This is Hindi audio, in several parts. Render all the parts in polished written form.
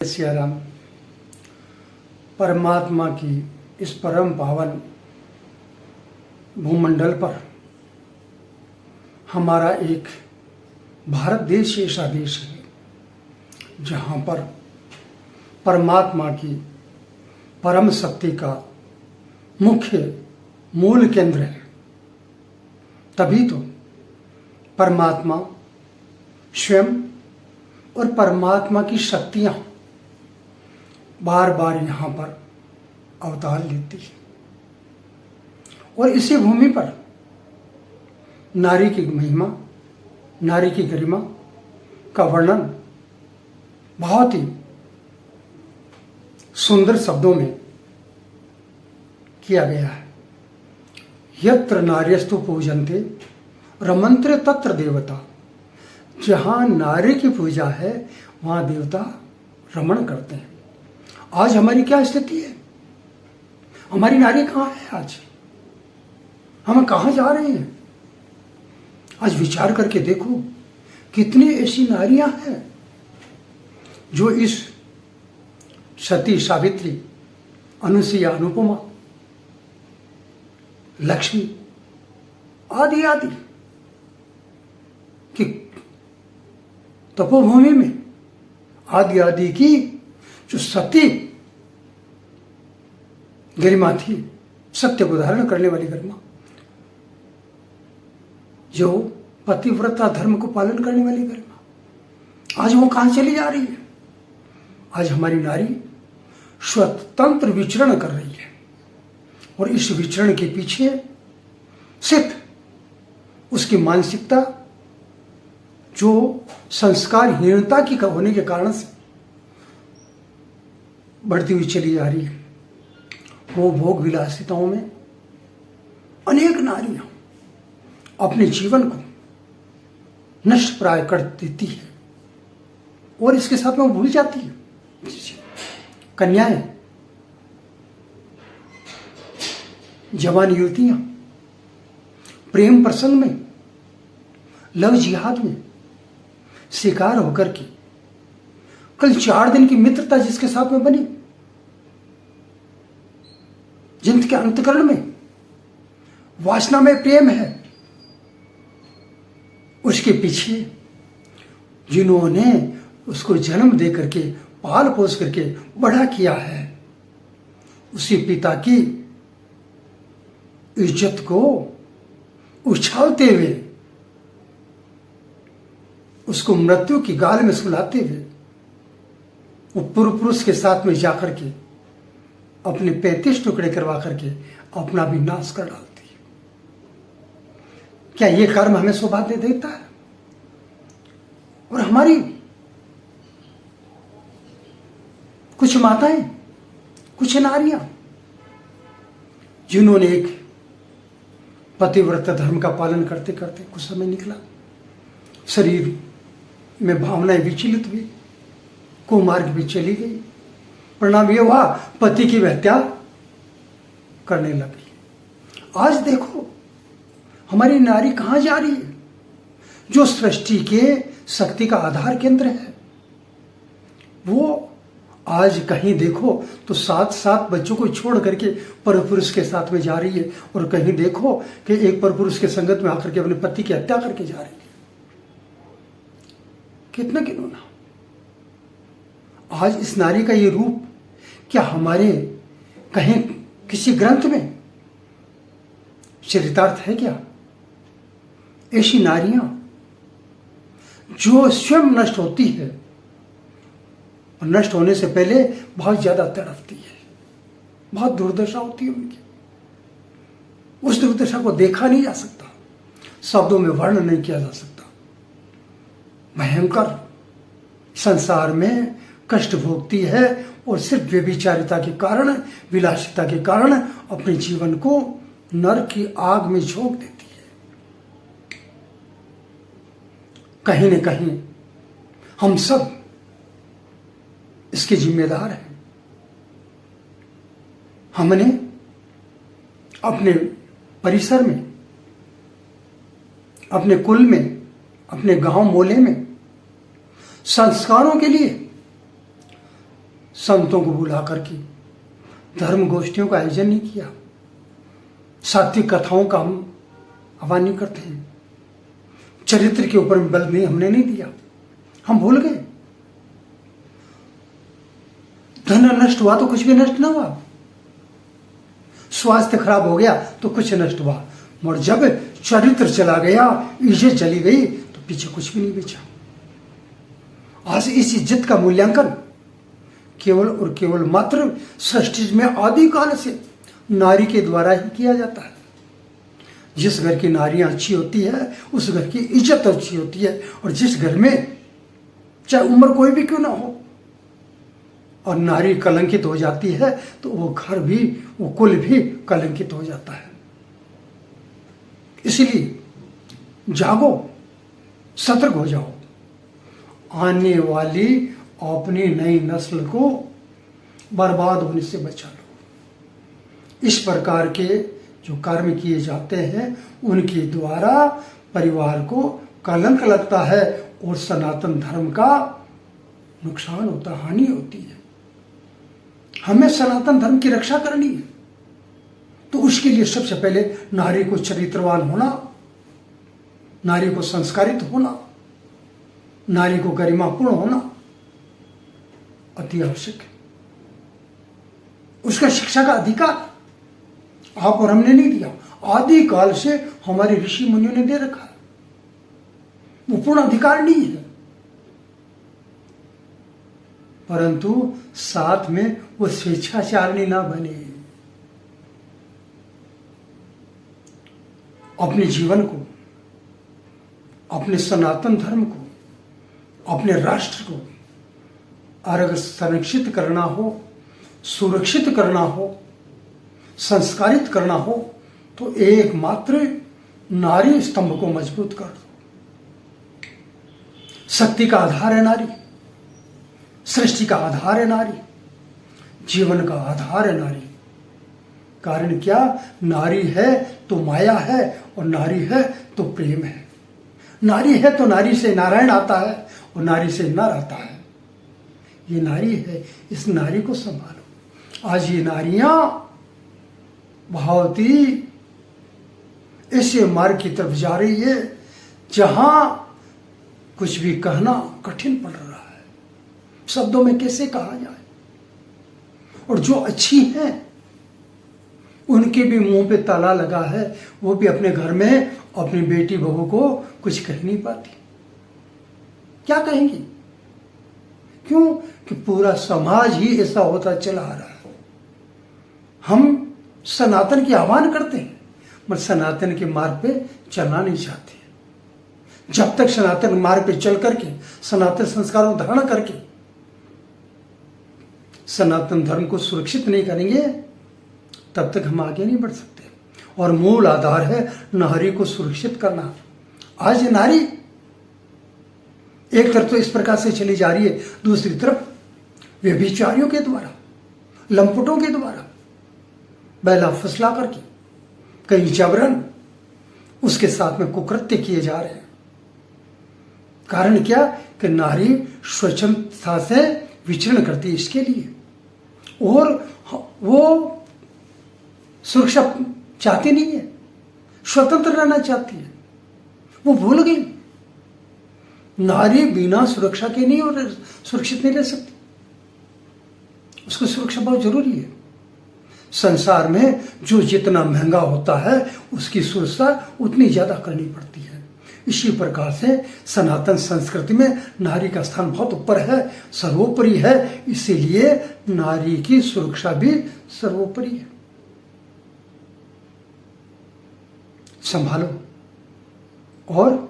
सियाराम। परमात्मा की इस परम पावन भूमंडल पर हमारा एक भारत देश ऐसा देश है जहाँ पर परमात्मा की परम शक्ति का मुख्य मूल केंद्र है। तभी तो परमात्मा स्वयं और परमात्मा की शक्तियाँ बार बार यहाँ पर अवतार लेती है और इसी भूमि पर नारी की महिमा, नारी की गरिमा का वर्णन बहुत ही सुंदर शब्दों में किया गया है। यत्र नार्यस्तु पूजन्ते रमन्ते तत्र देवता। जहाँ नारी की पूजा है वहाँ देवता रमण करते हैं। आज हमारी क्या स्थिति है? हमारी नारी कहाँ है? आज हम कहाँ जा रहे हैं? आज विचार करके देखो, कितनी ऐसी नारियां हैं जो इस सती, सावित्री, अनुसुईया, अनुपमा, लक्ष्मी आदि आदि की तपोभूमि में आदि आदि की जो सती गरिमा थी, सत्य को धारण करने वाली गरिमा, जो पतिव्रता धर्म को पालन करने वाली गरिमा, आज वो कहां चली जा रही है? आज हमारी नारी स्वतंत्र विचरण कर रही है और इस विचरण के पीछे सिर्फ उसकी मानसिकता जो संस्कारहीनता की होने के कारण से बढ़ती हुई चली जा रही है। वो भोग विलासिताओं में अनेक नारियां अपने जीवन को नष्ट प्राय कर देती है और इसके साथ में वो भूल जाती है। कन्याएं, जवान युवतियां प्रेम प्रसंग में, लव जिहाद में शिकार होकर के कल 4 दिन की मित्रता जिसके साथ में बनी, जिनके अंतकरण में वासना में प्रेम है, उसके पीछे जिन्होंने उसको जन्म दे करके पाल पोस करके बड़ा किया है, उसी पिता की इज्जत को उछालते हुए, उसको मृत्यु की गाल में सुलाते हुए वो पूर्व पुरुष के साथ में जाकर के अपने 35 टुकड़े करवा करके अपना भी नाश कर डालती है। क्या ये कर्म हमें सौभाग्य देता है? और हमारी कुछ माताएं, कुछ नारियां जिन्होंने एक पतिव्रता धर्म का पालन करते करते कुछ समय निकला, शरीर में भावनाएं विचलित हुई, कुमार्ग भी चली गई, परिणाम यह हुआ पति की हत्या करने लगी। आज देखो हमारी नारी कहां जा रही है? जो सृष्टि के शक्ति का आधार केंद्र है, वो आज कहीं देखो तो 7 बच्चों को छोड़ करके परपुरुष के साथ में जा रही है और कहीं देखो कि एक परपुरुष के संगत में आकर के अपने पति की हत्या करके जा रही है। कितना घिनौना! आज इस नारी का ये रूप क्या हमारे कहीं किसी ग्रंथ में चरितार्थ है क्या? ऐसी नारियां जो स्वयं नष्ट होती है और नष्ट होने से पहले बहुत ज्यादा तड़पती है, बहुत दुर्दशा होती है उनकी। उस दुर्दशा को देखा नहीं जा सकता, शब्दों में वर्णन नहीं किया जा सकता। भयंकर संसार में कष्ट भोगती है और सिर्फ व्यभिचारिता के कारण, विलासिता के कारण अपने जीवन को नरक की आग में झोंक देती है। कहीं न कहीं हम सब इसके जिम्मेदार हैं। हमने अपने परिसर में, अपने कुल में, अपने गांव मोहल्ले में संस्कारों के लिए संतों को बुला करके धर्म गोष्ठियों का आयोजन नहीं किया, सात्विक कथाओं का हम आह्वान नहीं करते हैं, चरित्र के ऊपर बल नहीं हमने नहीं दिया, हम भूल गए। धन नष्ट हुआ तो कुछ भी नष्ट ना हुआ, स्वास्थ्य खराब हो गया तो कुछ नष्ट हुआ, मगर जब चरित्र चला गया, इज्जत चली गई तो पीछे कुछ भी नहीं बचा। आज इस इज्जत का मूल्यांकन केवल और केवल मात्र सृष्टि में आदिकाल से नारी के द्वारा ही किया जाता है। जिस घर की नारियां अच्छी होती है उस घर की इज्जत अच्छी होती है, और जिस घर में चाहे उम्र कोई भी क्यों ना हो और नारी कलंकित हो जाती है तो वो घर भी, वो कुल भी कलंकित हो जाता है। इसलिए जागो, सतर्क हो जाओ, आने वाली अपनी नई नस्ल को बर्बाद होने से बचा लो। इस प्रकार के जो कर्म किए जाते हैं उनके द्वारा परिवार को कलंक लगता है और सनातन धर्म का नुकसान होता, हानि होती है। हमें सनातन धर्म की रक्षा करनी है तो उसके लिए सबसे पहले नारी को चरित्रवान होना, नारी को संस्कारित होना, नारी को गरिमापूर्ण होना अति आवश्यक है। उसका शिक्षा का अधिकार आप और हमने नहीं दिया, आदिकाल से हमारे ऋषि मुनियों ने दे रखा है, वो पूर्ण अधिकार नहीं है, परंतु साथ में वो स्वेच्छाचारिणी ना बने। अपने जीवन को, अपने सनातन धर्म को, अपने राष्ट्र को अगर संरक्षित करना हो, सुरक्षित करना हो, संस्कारित करना हो तो एकमात्र नारी स्तंभ को मजबूत कर दो। शक्ति का आधार है नारी, सृष्टि का आधार है नारी, जीवन का आधार है नारी। कारण क्या? नारी है तो माया है और नारी है तो प्रेम है। नारी है तो नारी से नारायण आता है और नारी से नर आता है। ये नारी है, इस नारी को संभालो। आज ये नारियां बहुत ही ऐसे मार्ग की तरफ जा रही है जहां कुछ भी कहना कठिन पड़ रहा है, शब्दों में कैसे कहा जाए। और जो अच्छी हैं उनके भी मुंह पे ताला लगा है, वो भी अपने घर में अपनी बेटी बहू को कुछ कह नहीं पाती। क्या कहेंगी? क्यों? कि पूरा समाज ही ऐसा होता चला आ रहा है। हम सनातन की आह्वान करते हैं मगर सनातन के मार्ग पे चलना नहीं चाहते। जब तक सनातन मार्ग पे चल करके, सनातन संस्कारों को धारण करके सनातन धर्म को सुरक्षित नहीं करेंगे तब तक हम आगे नहीं बढ़ सकते। और मूल आधार है नारी को सुरक्षित करना। आज नारी एक तरफ तो इस प्रकार से चली जा रही है, दूसरी तरफ व्यभिचारियों के द्वारा, लंपटों के द्वारा बैला फसला करके कहीं जबरन उसके साथ में कुकृत्य किए जा रहे हैं। कारण क्या? कि नारी स्वच्छंदता से विचरण करती है इसके लिए, और वो सुरक्षा चाहती नहीं है, स्वतंत्र रहना चाहती है। वो भूल गई नारी बिना सुरक्षा के नहीं और सुरक्षित नहीं रह सकती, उसको सुरक्षा बहुत जरूरी है। संसार में जो जितना महंगा होता है उसकी सुरक्षा उतनी ज्यादा करनी पड़ती है। इसी प्रकार से सनातन संस्कृति में नारी का स्थान बहुत ऊपर है, सर्वोपरि है, इसीलिए नारी की सुरक्षा भी सर्वोपरि है। संभालो और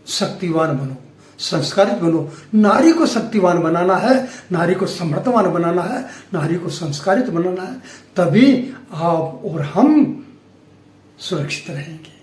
शक्तिवान बनो, संस्कारित बनो। नारी को शक्तिवान बनाना है, नारी को समर्थवान बनाना है, नारी को संस्कारित बनाना है, तभी आप और हम सुरक्षित रहेंगे।